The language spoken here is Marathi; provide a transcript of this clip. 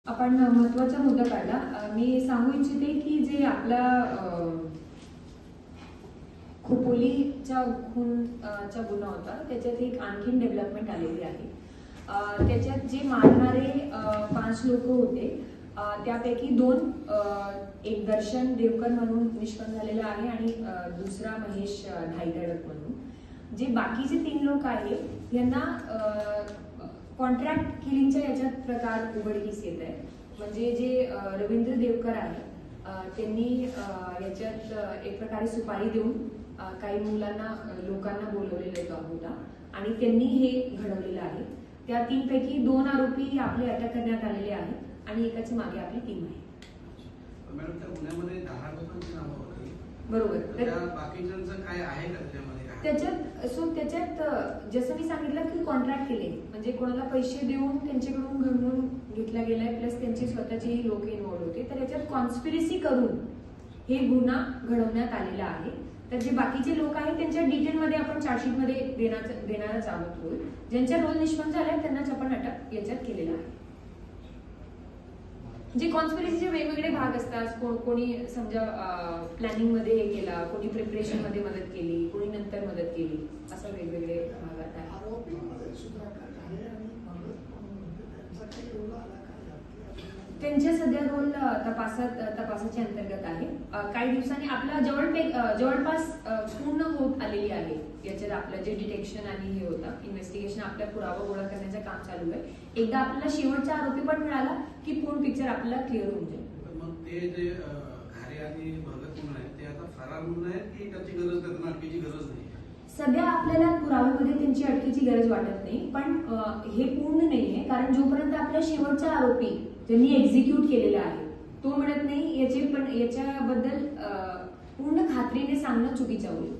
आपण महत्त्वाचा मुद्दा काढला। मी सांगू इच्छिते की जे आपला खोपोलीचा खूनचा गुन्हा होता त्याच्यात एक आणखीन डेव्हलपमेंट आलेली आहे। त्याच्यात जे मारणारे 5 लोक होते त्यापैकी 2 एक दर्शन देवकर म्हणून निष्पन्न झालेला आहे आणि दुसरा महेश धाईतडक म्हणून। जे बाकीचे 3 लोक आहेत यांना कॉन्ट्रॅक्ट किलिंगच्या याच्यात प्रकार उघडकीस येत आहे। म्हणजे जे रवींद्र देवकर आहे त्यांनी याच्यात एक प्रकारे सुपारी देऊन काही मुलांना लोकांना बोलवलेला होता आणि त्यांनी हे घडवलेलं आहे। त्या 3 पैकी 2 आरोपी आपले अटक करण्यात आलेले आहेत आणि एकाची मागे आपली टीम आहे। मॅडम त्या गुन्ह्यामध्ये 10 लोकांची नावं होती बरोबर। त्या बाकीच्यांचं काय आहे का त्याच्यात जसं मी सांगितलं की कॉन्ट्रॅक्ट केले म्हणजे कोणाला पैसे देऊन त्यांच्याकडून घडवून घेतला गेलाय प्लस त्यांची स्वतःची लोक इन्व्हॉल्व होते। तर याच्यात कॉन्स्पिरसी करून हे गुन्हा घडवण्यात आलेला आहे। तर जे बाकीचे लोक आहेत त्यांच्या डिटेलमध्ये आपण चार्जशीटमध्ये देणारच आहोत। ज्यांच्या रोल निष्पन्न झालाय त्यांनाच आपण अटक याच्यात केलेला आहे। जे कॉन्स्पिरसीचे वेगवेगळे भाग असतात, कोणी समजा प्लॅनिंग मध्ये हे केला, कोणी प्रिपरेशन मध्ये मदत केली, कोणी नंतर मदत केली, असं वेगवेगळे भाग आहेत। त्यांच्या सध्या रोल तपासाच्या अंतर्गत आहे। काही दिवसांनी आपला जवळपास पूर्ण होत आलेली आहे। याच्यात आपलं जे डिटेक्शन आणि हे होता इन्व्हेस्टिगेशन आपल्या पुरावा गोळा करण्याचं काम चालू आहे। एकदा आपल्याला शेवटचा आरोपी पण मिळाला की पूर्ण पिक्चर आपल्याला क्लिअर होऊन जाईल। मग ते जे घारे आणि भगत म्हणून आहेत ते आता फरार म्हणून आहेत की त्याची गरज त्यांना अटकेची गरज नाही? सध्या आपल्याला पुराव्यामध्ये त्यांची अटकेची गरज वाटत नाही, पण हे पूर्ण नाहीये कारण जोपर्यंत आपला शेवटचा आरोपी ज्यांनी एक्झिक्यूट केलेला आहे तो मिळत नाही याच्याबद्दल पूर्ण खात्रीने सांगणं चुकीचं होईल।